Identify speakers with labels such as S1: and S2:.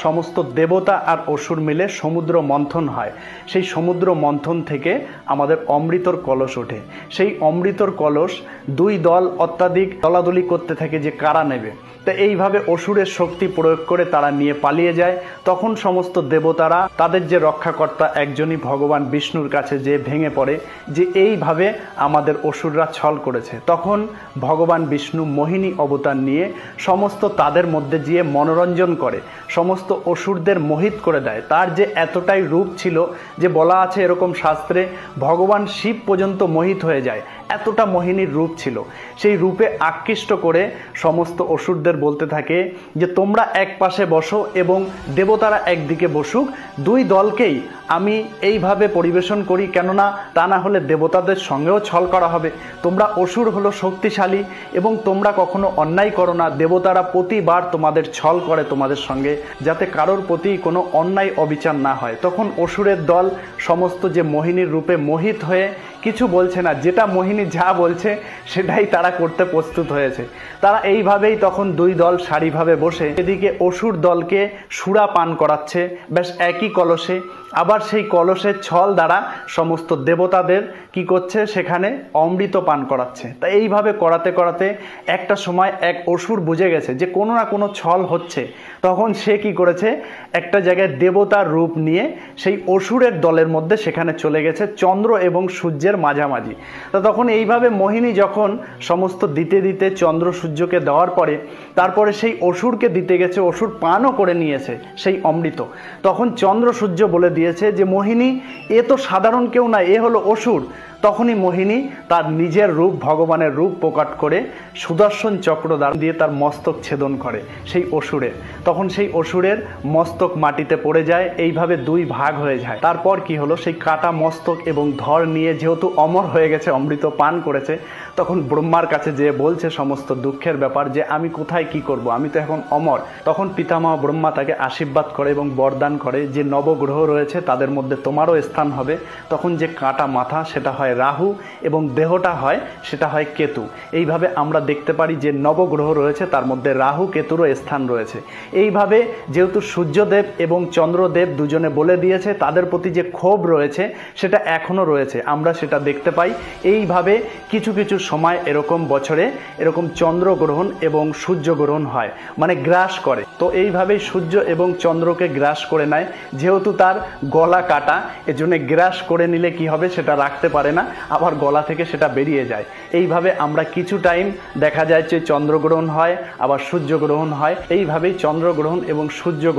S1: সমস্ত দেবতা আর অসুর মিলে সমুদ্র মন্থন হয়। সেই সমুদ্র মন্থন থেকে আমাদের অমৃতর কলস ওঠে। সেই অমৃতর কলস দুই দল অত্যাধিক দলাদলি করতে থাকে যে কারা নেবে। তো এইভাবে অসুরের শক্তি প্রয়োগ করে তারা নিয়ে পালিয়ে যায়। তখন সমস্ত দেবতারা তাদের যে রক্ষাকর্তা একজনই ভগবান বিষ্ণুর কাছে যে ভেঙে পড়ে যে এইভাবে আমাদের অসুররা ছল করেছে। তখন ভগবান বিষ্ণু মোহিনী অবতার নিয়ে সমস্ত তাদের মধ্যে গিয়ে মনোরঞ্জন করে, সমস্ত অসুরদের মোহিত করে দেয়। তার যে এতটাই রূপ ছিল যে বলা আছে এরকম শাস্ত্রে ভগবান শিব পর্যন্ত মোহিত হয়ে যায়, এতটা মোহিনীর রূপ ছিল। সেই রূপে আকৃষ্ট করে সমস্ত অসুরদের বলতে থাকে যে তোমরা এক পাশে বসো এবং দেবতারা একদিকে বসুক, দুই দলকেই আমি এইভাবে পরিবেশন করি, কেননা তা না হলে দেবতাদের সঙ্গেও ছল করা হবে। তোমরা অসুর হলো শক্তিশালী এবং তোমরা কখনো অন্যায় করো না, দেবতারা প্রতিবার তোমাদের ছল করে তোমাদের সঙ্গে, যাতে কারোর প্রতি কোনো অন্যায় অবিচার না হয়। তখন অসুরের দল সমস্ত যে মোহিনীর রূপে মোহিত হয়ে কিছু বলছে না, যেটা মোহিনী যা বলছে সেটাই তারা করতে প্রস্তুত হয়েছে। তারা এইভাবেই তখন দুই দল সারিভাবে বসে এদিকে অসুর দলকে সুরা পান করাচ্ছে বেশ একই কলসে, আবার সেই কলসের ছল দ্বারা সমস্ত দেবতাদের কি করছে সেখানে অমৃত পান করাচ্ছে। তাই এইভাবে করাতে করাতে একটা সময় এক অসুর বুঝে গেছে যে কোনো না কোনো ছল হচ্ছে। তখন সে কি করেছে, একটা জায়গায় দেবতার রূপ নিয়ে সেই অসুরের দলের মধ্যে সেখানে চলে গেছে চন্দ্র এবং সূর্যের মাঝামাঝি। তা তখন এইভাবে মোহিনী যখন সমস্ত দিতে দিতে চন্দ্র সূর্যকে দেওয়ার পরে তারপরে সেই অসুরকে দিতে গেছে, অসুর পানও করে নিয়েছে সেই অমৃত। তখন চন্দ্র সূর্য বলে দিয়েছে যে মোহিনী এ তো সাধারণ কেউ না, এ হলো অসুর। তখনই মোহিনী তার নিজের রূপ ভগবানের রূপ প্রকাশ করে সুদর্শন চক্র দিয়ে তার মস্তক ছেদন করে সেই অসুরের। তখন সেই অসুরের মস্তক মাটিতে পড়ে যায়, এইভাবে দুই ভাগ হয়ে যায়। তারপর কি হলো, সেই কাটা মস্তক এবং ধর নিয়ে যেহেতু অমর হয়ে গেছে, অমৃত পান করেছে, তখন ব্রহ্মার কাছে যেয়ে বলছে সমস্ত দুঃখের ব্যাপার যে আমি কোথায় কি করব, আমি তো এখন অমর। তখন পিতামহ ব্রহ্মা তাকে আশীর্বাদ করে এবং বরদান করে যে নবগ্রহ রয়েছে তাদের মধ্যে তোমারও স্থান হবে। তখন যে কাটা মাথা সেটা হয় রাহু এবং দেহটা হয় সেটা হয় কেতু। এইভাবে আমরা দেখতে পারি যে নবগ্রহ রয়েছে তার মধ্যে রাহু কেতুরও স্থান রয়েছে। এইভাবে যেহেতু সূর্যদেব এবং চন্দ্রদেব দুজনে বলে দিয়েছে, তাদের প্রতি যে ক্ষোভ রয়েছে সেটা এখনও রয়েছে, আমরা সেটা দেখতে পাই। এইভাবে কিছু কিছু সময় এরকম বছরে এরকম চন্দ্রগ্রহণ এবং সূর্যগ্রহণ হয়, মানে গ্রাস করে। তো এইভাবেই সূর্য এবং চন্দ্রকে গ্রাস করে নেয়, যেহেতু তার গলা কাটা এজন্য গ্রাস করে নিলে কি হবে সেটা রাখতে পারে না, আবার গলা থেকে সেটা বেরিয়ে যায়। এইভাবে আমরা কিছু টাইম দেখা যায় যে চন্দ্রগ্রহণ হয়, আবার সূর্যগ্রহণ হয়। এইভাবেই চন্দ্রগ্রহণ এবং সূর্যগ্রহণ